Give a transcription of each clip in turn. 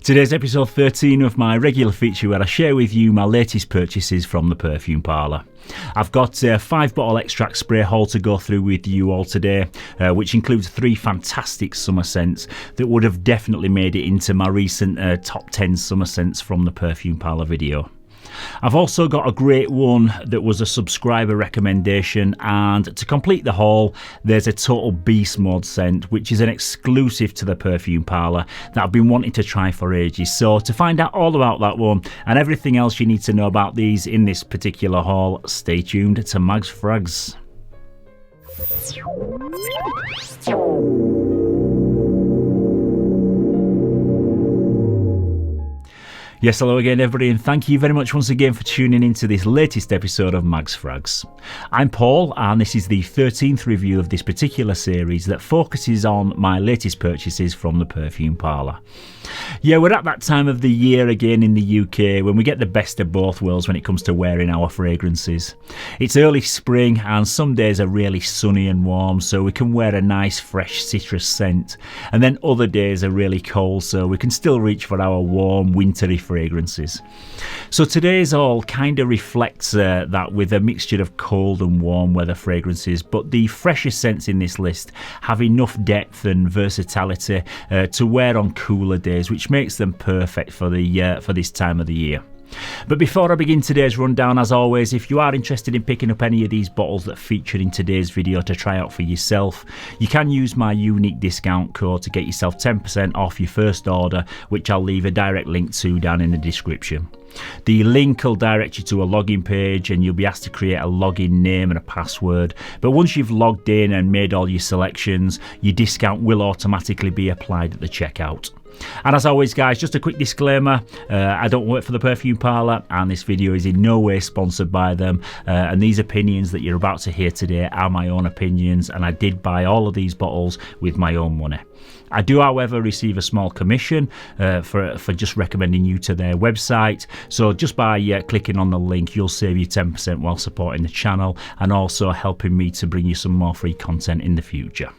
Today's episode 13 of my regular feature where I share with you my latest purchases from the Perfume Parlour. I've got a 5-bottle extract spray haul to go through with you all today, which includes 3 fantastic summer scents that would have definitely made it into my recent top 10 summer scents from the Perfume Parlour video. I've also got a great one that was a subscriber recommendation, and to complete the haul there's a Total Beast Mode scent which is an exclusive to the Perfume Parlour that I've been wanting to try for ages. So to find out all about that one and everything else you need to know about these in this particular haul, stay tuned to Mag's Frags. Yes, hello again everybody, and thank you very much once again for tuning into this latest episode of Mag's Frags. I'm Paul, and this is the 13th review of this particular series that focuses on my latest purchases from the Perfume Parlour. Yeah, we're at that time of the year again in the UK when we get the best of both worlds when it comes to wearing our fragrances. It's early spring and some days are really sunny and warm, so we can wear a nice fresh citrus scent, and then other days are really cold, so we can still reach for our warm wintry fragrances. So today's haul kind of reflects that, with a mixture of cold and warm weather fragrances, but the freshest scents in this list have enough depth and versatility to wear on cooler days, which makes them perfect for this time of the year. But before I begin today's rundown, as always, if you are interested in picking up any of these bottles that feature in today's video to try out for yourself, you can use my unique discount code to get yourself 10% off your first order, which I'll leave a direct link to down in the description. The link will direct you to a login page and you'll be asked to create a login name and a password, but once you've logged in and made all your selections, your discount will automatically be applied at the checkout. And as always guys, just a quick disclaimer, I don't work for the Perfume Parlour and this video is in no way sponsored by them, and these opinions that you're about to hear today are my own opinions, and I did buy all of these bottles with my own money. I do however receive a small commission for just recommending you to their website, so just by clicking on the link you'll save you 10% while supporting the channel and also helping me to bring you some more free content in the future.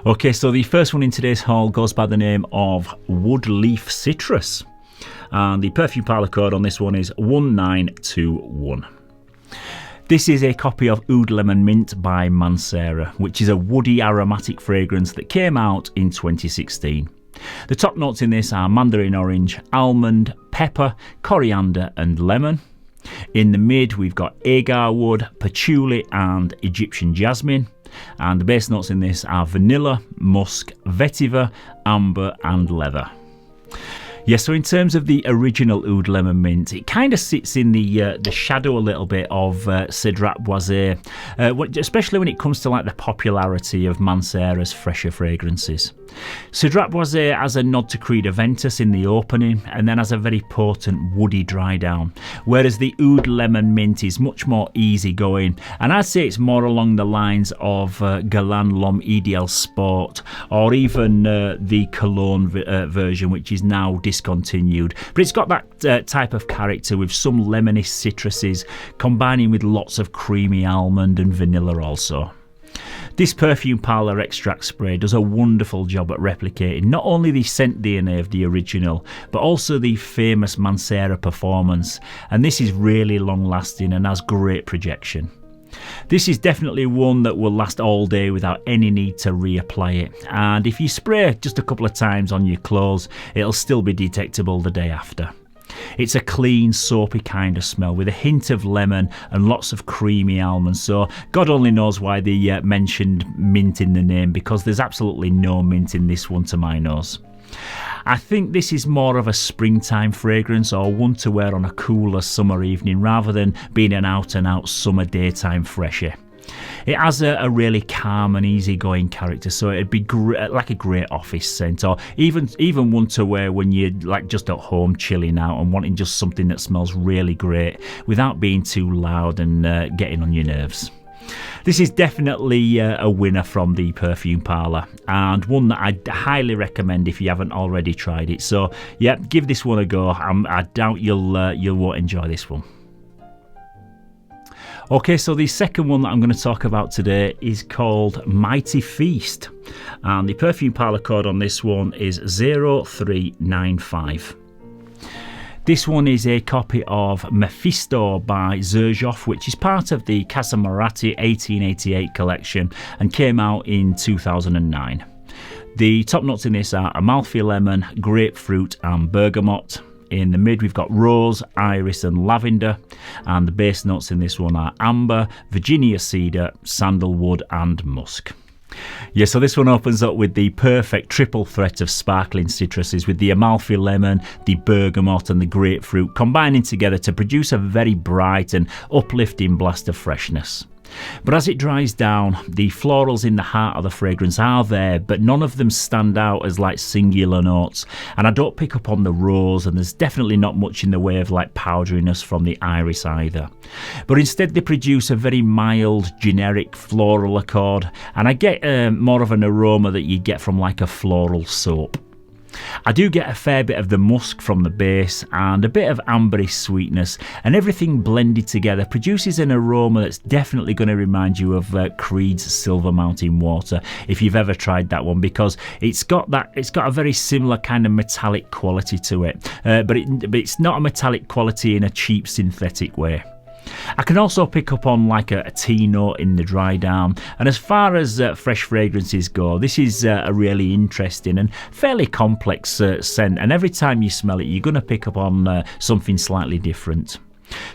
Okay, so the first one in today's haul goes by the name of Woodleaf Citrus, and the Perfume Parlour code on this one is 1921. This is a copy of Oud Lemon Mint by Mancera, which is a woody aromatic fragrance that came out in 2016. The top notes in this are mandarin orange, almond, pepper, coriander and lemon. In the mid we've got agar wood, patchouli and Egyptian jasmine. And the base notes in this are vanilla, musk, vetiver, amber and leather. Yeah, so in terms of the original Oud Lemon Mint, it kind of sits in the shadow a little bit of Cedrat Boisé, especially when it comes to like the popularity of Mancera's fresher fragrances. Cedrat Boisé has a nod to Creed Aventus in the opening and then has a very potent woody dry down, whereas the Oud Lemon Mint is much more easygoing, and I'd say it's more along the lines of Galant L'Homme Ideal Sport, or even the Cologne version, which is now discontinued, but it's got that type of character with some lemony citruses combining with lots of creamy almond and vanilla also. This Perfume Parlour extract spray does a wonderful job at replicating not only the scent DNA of the original, but also the famous Mancera performance, and this is really long lasting and has great projection. This is definitely one that will last all day without any need to reapply it, and if you spray just a couple of times on your clothes, it'll still be detectable the day after. It's a clean, soapy kind of smell with a hint of lemon and lots of creamy almonds, so God only knows why they mentioned mint in the name, because there's absolutely no mint in this one to my nose. I think this is more of a springtime fragrance, or one to wear on a cooler summer evening rather than being an out and out summer daytime fresher. It has a really calm and easygoing character, so it'd be like a great office scent, or even one to wear when you're like just at home chilling out and wanting just something that smells really great without being too loud and getting on your nerves. This is definitely a winner from the Perfume Parlour, and one that I'd highly recommend if you haven't already tried it. So yeah, give this one a go. I doubt you'll won't enjoy this one. Okay, so the second one that I'm going to talk about today is called Mighty Feast, and the perfume parlour code on this one is 0395. This one is a copy of Mefisto by Xerjoff, which is part of the Casamorati 1888 collection and came out in 2009. The top notes in this are Amalfi lemon, grapefruit and bergamot. In the mid we've got rose, iris and lavender, and the base notes in this one are amber, Virginia cedar, sandalwood and musk. Yeah, so this one opens up with the perfect triple threat of sparkling citruses, with the Amalfi lemon, the bergamot and the grapefruit combining together to produce a very bright and uplifting blast of freshness. But as it dries down, the florals in the heart of the fragrance are there, but none of them stand out as like singular notes, and I don't pick up on the rose, and there's definitely not much in the way of like powderiness from the iris either. But instead they produce a very mild, generic floral accord, and I get more of an aroma that you get from like a floral soap. I do get a fair bit of the musk from the base and a bit of ambery sweetness, and everything blended together produces an aroma that's definitely going to remind you of Creed's Silver Mountain Water, if you've ever tried that one, because it's got a very similar kind of metallic quality to it, but it's not a metallic quality in a cheap synthetic way. I can also pick up on like a tea note in the dry down, and as far as fresh fragrances go, this is a really interesting and fairly complex scent, and every time you smell it you're going to pick up on something slightly different.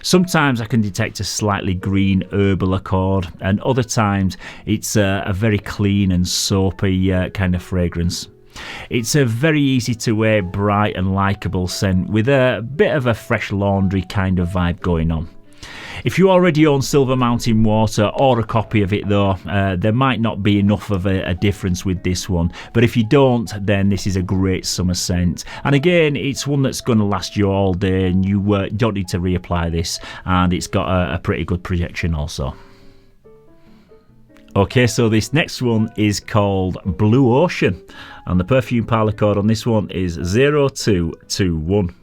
Sometimes I can detect a slightly green herbal accord, and other times it's a very clean and soapy kind of fragrance. It's a very easy to wear, bright and likeable scent with a bit of a fresh laundry kind of vibe going on. If you already own Silver Mountain Water or a copy of it though, there might not be enough of a difference with this one, but if you don't, then this is a great summer scent, and again it's one that's going to last you all day, and you don't need to reapply this, and it's got a pretty good projection also. Okay, so this next one is called Blue Ocean, and the perfume parlour code on this one is 0221.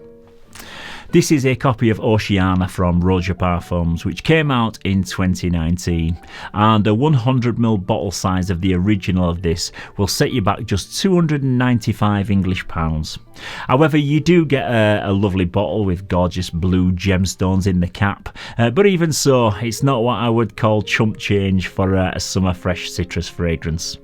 This is a copy of Oceania from Roja Parfums, which came out in 2019, and a 100ml bottle size of the original of this will set you back just £295 English. However, you do get a lovely bottle with gorgeous blue gemstones in the cap, but even so, it's not what I would call chump change for a summer fresh citrus fragrance.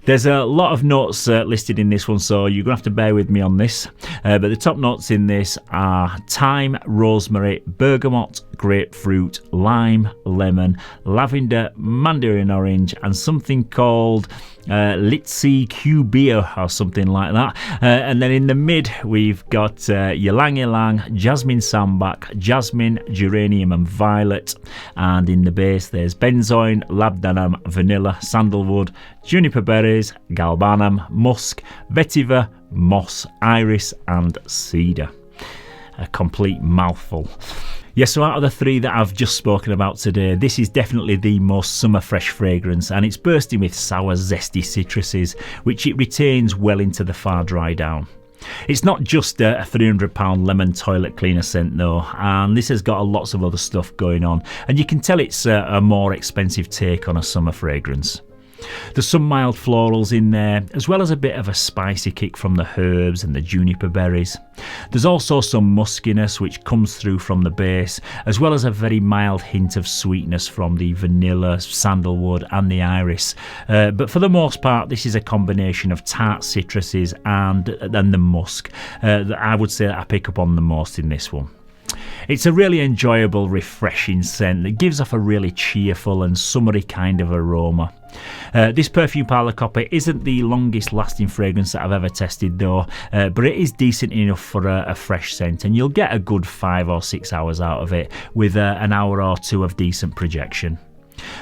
There's a lot of notes listed in this one, so you're going to have to bear with me on this. But the top notes in this are thyme, rosemary, bergamot, grapefruit, lime, lemon, lavender, mandarin orange, and something called Litsi Cubia or something like that. And then in the mid we've got ylang ylang, jasmine sambac, jasmine, geranium and violet, and in the base there's benzoin, labdanum, vanilla, sandalwood, juniper berries, galbanum, musk, vetiver, moss, iris and cedar. A complete mouthful. Yes, so out of the three that I've just spoken about today, this is definitely the most summer fresh fragrance, and it's bursting with sour, zesty citruses, which it retains well into the far dry down. It's not just a £300 lemon toilet cleaner scent though, and this has got lots of other stuff going on, and you can tell it's a more expensive take on a summer fragrance. There's some mild florals in there, as well as a bit of a spicy kick from the herbs and the juniper berries. There's also some muskiness which comes through from the base, as well as a very mild hint of sweetness from the vanilla, sandalwood and the iris. But for the most part, this is a combination of tart citruses and the musk that I would say that I pick up on the most in this one. It's a really enjoyable, refreshing scent that gives off a really cheerful and summery kind of aroma. This perfume parlour copy isn't the longest lasting fragrance that I've ever tested though, but it is decent enough for a fresh scent, and you'll get a good 5 or 6 hours out of it with an hour or two of decent projection.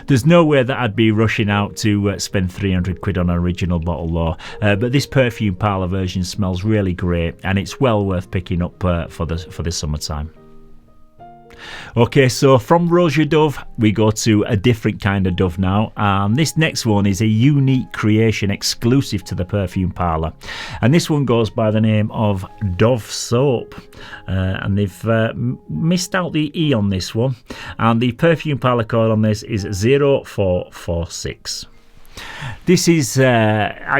There's no way that I'd be rushing out to spend £300 on an original bottle though, but this perfume parlour version smells really great, and it's well worth picking up for the summertime. Okay, so from Roja Dove, we go to a different kind of Dove now, and this next one is a unique creation exclusive to the Perfume Parlour, and this one goes by the name of Dov Soap, and they've missed out the E on this one, and the Perfume Parlour code on this is 0446. This is,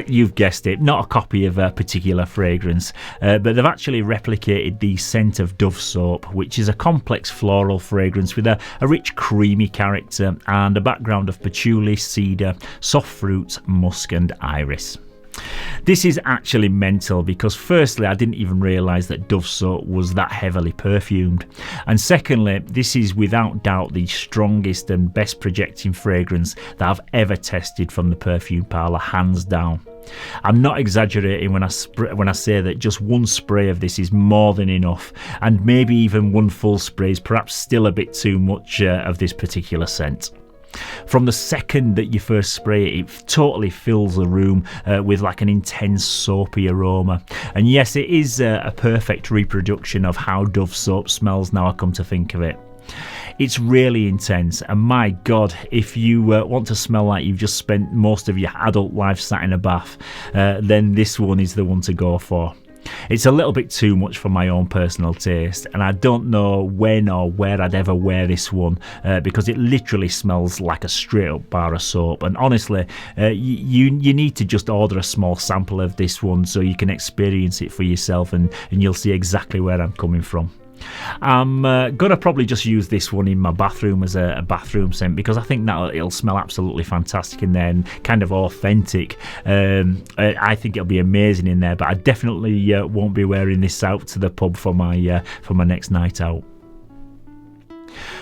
you've guessed it, not a copy of a particular fragrance, but they've actually replicated the scent of Dove Soap, which is a complex floral fragrance with a rich creamy character and a background of patchouli, cedar, soft fruit, musk and iris. This is actually mental because firstly I didn't even realise that Dove Soap was that heavily perfumed, and secondly this is without doubt the strongest and best projecting fragrance that I've ever tested from the Perfume Parlour, hands down. I'm not exaggerating when I say that just one spray of this is more than enough, and maybe even one full spray is perhaps still a bit too much of this particular scent. From the second that you first spray it, it totally fills the room with like an intense soapy aroma. And yes, it is a perfect reproduction of how Dove Soap smells now I come to think of it. It's really intense, and my god, if you want to smell like you've just spent most of your adult life sat in a bath, then this one is the one to go for. It's a little bit too much for my own personal taste, and I don't know when or where I'd ever wear this one because it literally smells like a straight up bar of soap. And honestly, you need to just order a small sample of this one so you can experience it for yourself, and you'll see exactly where I'm coming from. I'm gonna probably just use this one in my bathroom as a bathroom scent because I think that it'll smell absolutely fantastic in there and kind of authentic. I think it'll be amazing in there, but I definitely won't be wearing this out to the pub for my next night out.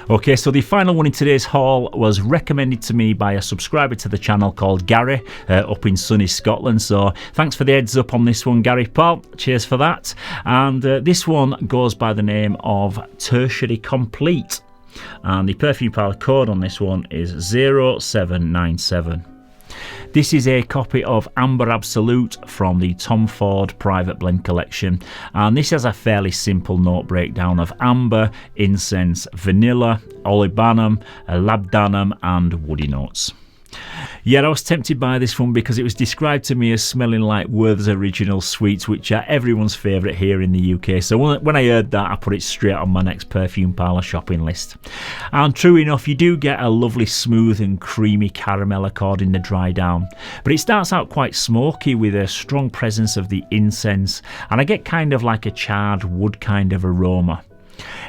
Okay, so the final one in today's haul was recommended to me by a subscriber to the channel called Gary up in sunny Scotland. So thanks for the heads up on this one, Gary pal. Cheers for that. And this one goes by the name of Tertiary Complete. And the Perfume Parlour code on this one is 0797. This is a copy of Amber Absolute from the Tom Ford Private Blend collection, and this has a fairly simple note breakdown of amber, incense, vanilla, olibanum, labdanum and woody notes. Yeah, I was tempted by this one because it was described to me as smelling like Worth's Original Sweets, which are everyone's favourite here in the UK. So when I heard that, I put it straight on my next Perfume Parlour shopping list. And true enough, you do get a lovely smooth and creamy caramel accord in the dry down. But it starts out quite smoky with a strong presence of the incense, and I get kind of like a charred wood kind of aroma.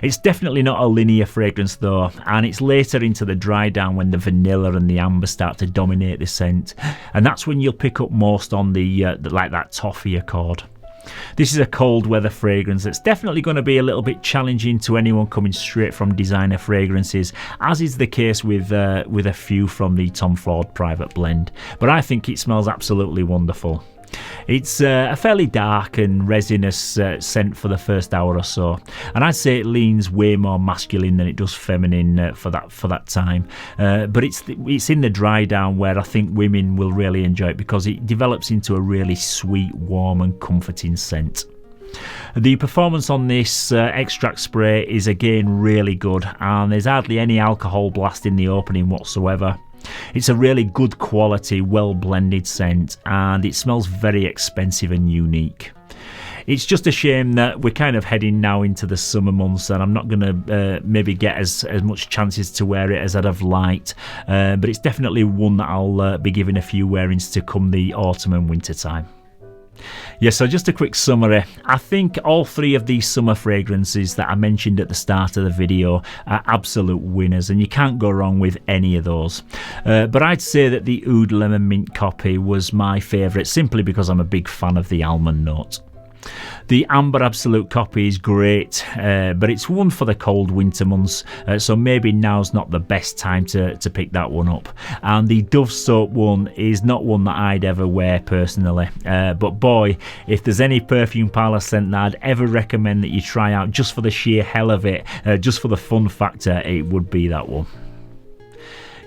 It's definitely not a linear fragrance though, and it's later into the dry down when the vanilla and the amber start to dominate the scent, and that's when you'll pick up most on the like that toffee accord. This is a cold weather fragrance that's definitely going to be a little bit challenging to anyone coming straight from designer fragrances, as is the case with a few from the Tom Ford Private Blend, but I think it smells absolutely wonderful. It's a fairly dark and resinous scent for the first hour or so, and I'd say it leans way more masculine than it does feminine for that time. But it's in the dry down where I think women will really enjoy it because it develops into a really sweet, warm and comforting scent. The performance on this extract spray is again really good, and there's hardly any alcohol blast in the opening whatsoever. It's a really good quality, well blended scent, and it smells very expensive and unique. It's just a shame that we're kind of heading now into the summer months, and I'm not going to maybe get as much chances to wear it as I'd have liked, but it's definitely one that I'll be giving a few wearings to come the autumn and winter time. Yeah, so just a quick summary. I think all three of these summer fragrances that I mentioned at the start of the video are absolute winners, and you can't go wrong with any of those. But I'd say that the Oud Lemon Mint copy was my favourite simply because I'm a big fan of the almond note. The Amber Absolute copy is great, but it's one for the cold winter months, so maybe now's not the best time to pick that one up. And the Dove Soap one is not one that I'd ever wear personally, but boy, if there's any Perfume Parlour scent that I'd ever recommend that you try out just for the sheer hell of it, just for the fun factor, it would be that one.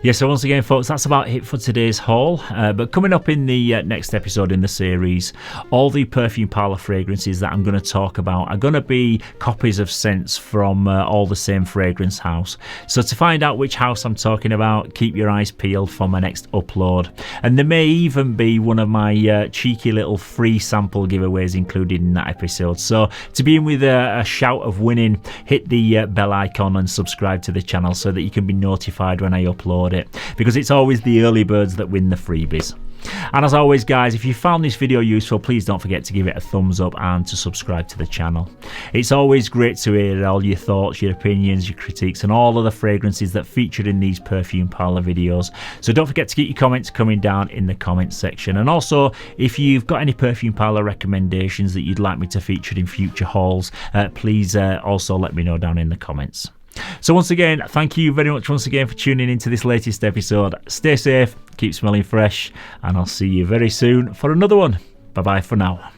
Yeah, so once again, folks, that's about it for today's haul. But coming up in the next episode in the series, all the Perfume Parlour fragrances that I'm going to talk about are going to be copies of scents from all the same fragrance house. So to find out which house I'm talking about, keep your eyes peeled for my next upload. And there may even be one of my cheeky little free sample giveaways included in that episode. So to be in with a shout of winning, hit the bell icon and subscribe to the channel so that you can be notified when I upload it, because it's always the early birds that win the freebies. And as always, guys, if you found this video useful, please don't forget to give it a thumbs up and to subscribe to the channel. It's always great to hear all your thoughts, your opinions, your critiques, and all of the fragrances that featured in these Perfume Parlour videos. So don't forget to get your comments coming down in the comments section. And also, if you've got any Perfume Parlour recommendations that you'd like me to feature in future hauls, please also let me know down in the comments. So once again, thank you very much once again for tuning into this latest episode. Stay safe, keep smelling fresh, and I'll see you very soon for another one. Bye bye for now.